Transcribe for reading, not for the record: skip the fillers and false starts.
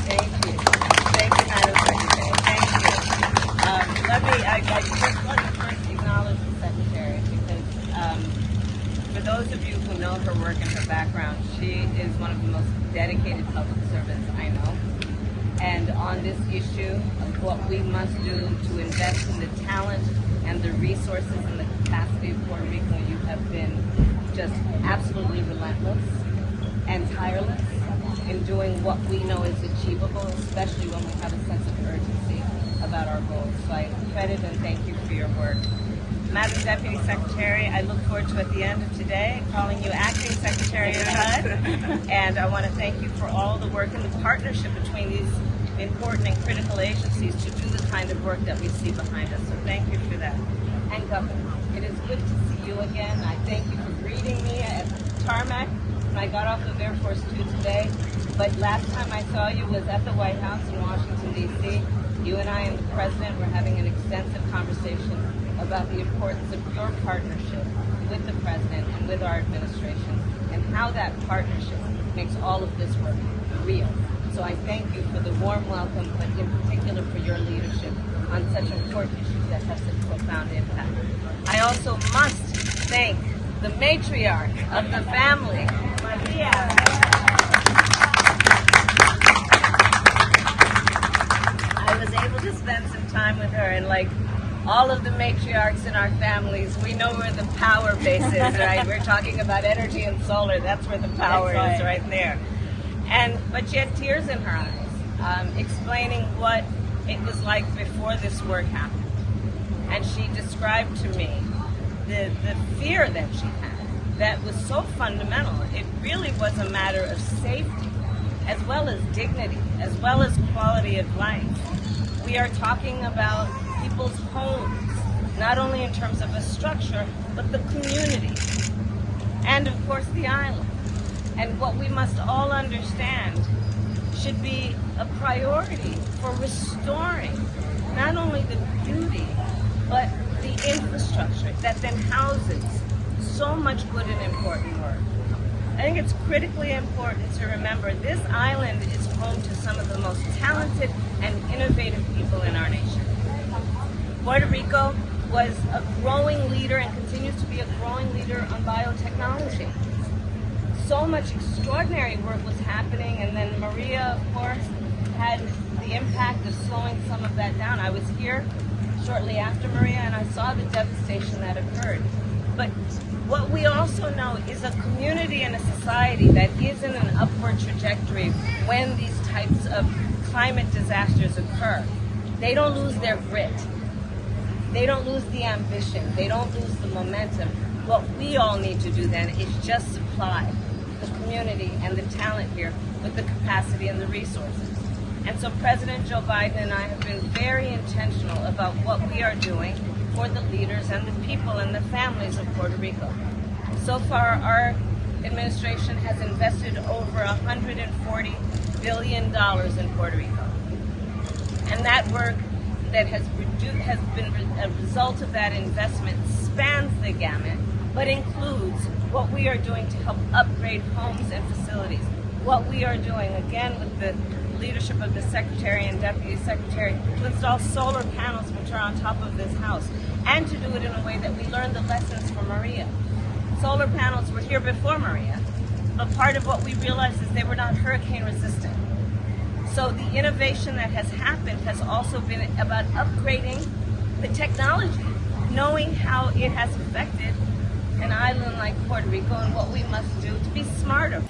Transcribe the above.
Thank you. Thank you, Madam Secretary. Thank you. I just want to first acknowledge the Secretary because for those of you who know her work and her background, she is one of the most dedicated public servants I know. And on this issue of what we must do to invest in the talent and the resources and the capacity of Puerto Rico, you have been just absolutely relentless and tireless in doing what we know is achievable, especially when we have a sense of urgency about our goals. So I credit and thank you for your work. Madam Deputy Secretary, I look forward to at the end of today calling you Acting Secretary of HUD. And I want to thank you for all the work and the partnership between these important and critical agencies to do the kind of work that we see behind us. So thank you for that. And Governor, it is good to see you again. I thank you for greeting me at tarmac when I got off of Air Force 2 today. But last time I saw you was at the White House in Washington, D.C. You and I and the President were having an extensive conversation about the importance of your partnership with the President and with our administration and how that partnership makes all of this work real. So I thank you for the warm welcome, but in particular for your leadership on such important issues that have such profound impact. I also must thank the matriarch of the family, Maria. I was able to spend some time with her, and like all of the matriarchs in our families, we know where the power base is, right? We're talking about energy and solar. That's where the power is, right there. But she had tears in her eyes, explaining what it was like before this work happened. And she described to me the fear that she had that was so fundamental. It really was a matter of safety, as well as dignity, as well as quality of life. We are talking about people's homes, not only in terms of a structure, but the community, and of course the island. And what we must all understand should be a priority for restoring not only the beauty, but the infrastructure that then houses so much good and important work. I think it's critically important to remember this island is home to some of the most talented and innovative people in our nation. Puerto Rico was a growing leader and continues to be a growing leader on biotechnology. So much extraordinary work was happening, and then Maria, of course, had the impact of slowing some of that down. I was here shortly after Maria, and I saw the devastation that occurred. But what we also know is a community and a society that is in an upward trajectory when these types of climate disasters occur. They don't lose their grit. They don't lose the ambition. They don't lose the momentum. What we all need to do then is just supply the community and the talent here with the capacity and the resources. And so President Joe Biden and I have been very intentional about what we are doing for the leaders and the people and the families of Puerto Rico. So far, our administration has invested over $140 billion in Puerto Rico. And that work that has been a result of that investment spans the gamut, but includes what we are doing to help upgrade homes and facilities. What we are doing, again, with the leadership of the Secretary and Deputy Secretary, to install solar panels which are on top of this house, and to do it in a way that we learned the lessons from Maria. Solar panels were here before Maria, but part of what we realized is they were not hurricane resistant. So the innovation that has happened has also been about upgrading the technology, knowing how it has affected an island like Puerto Rico and what we must do to be smarter.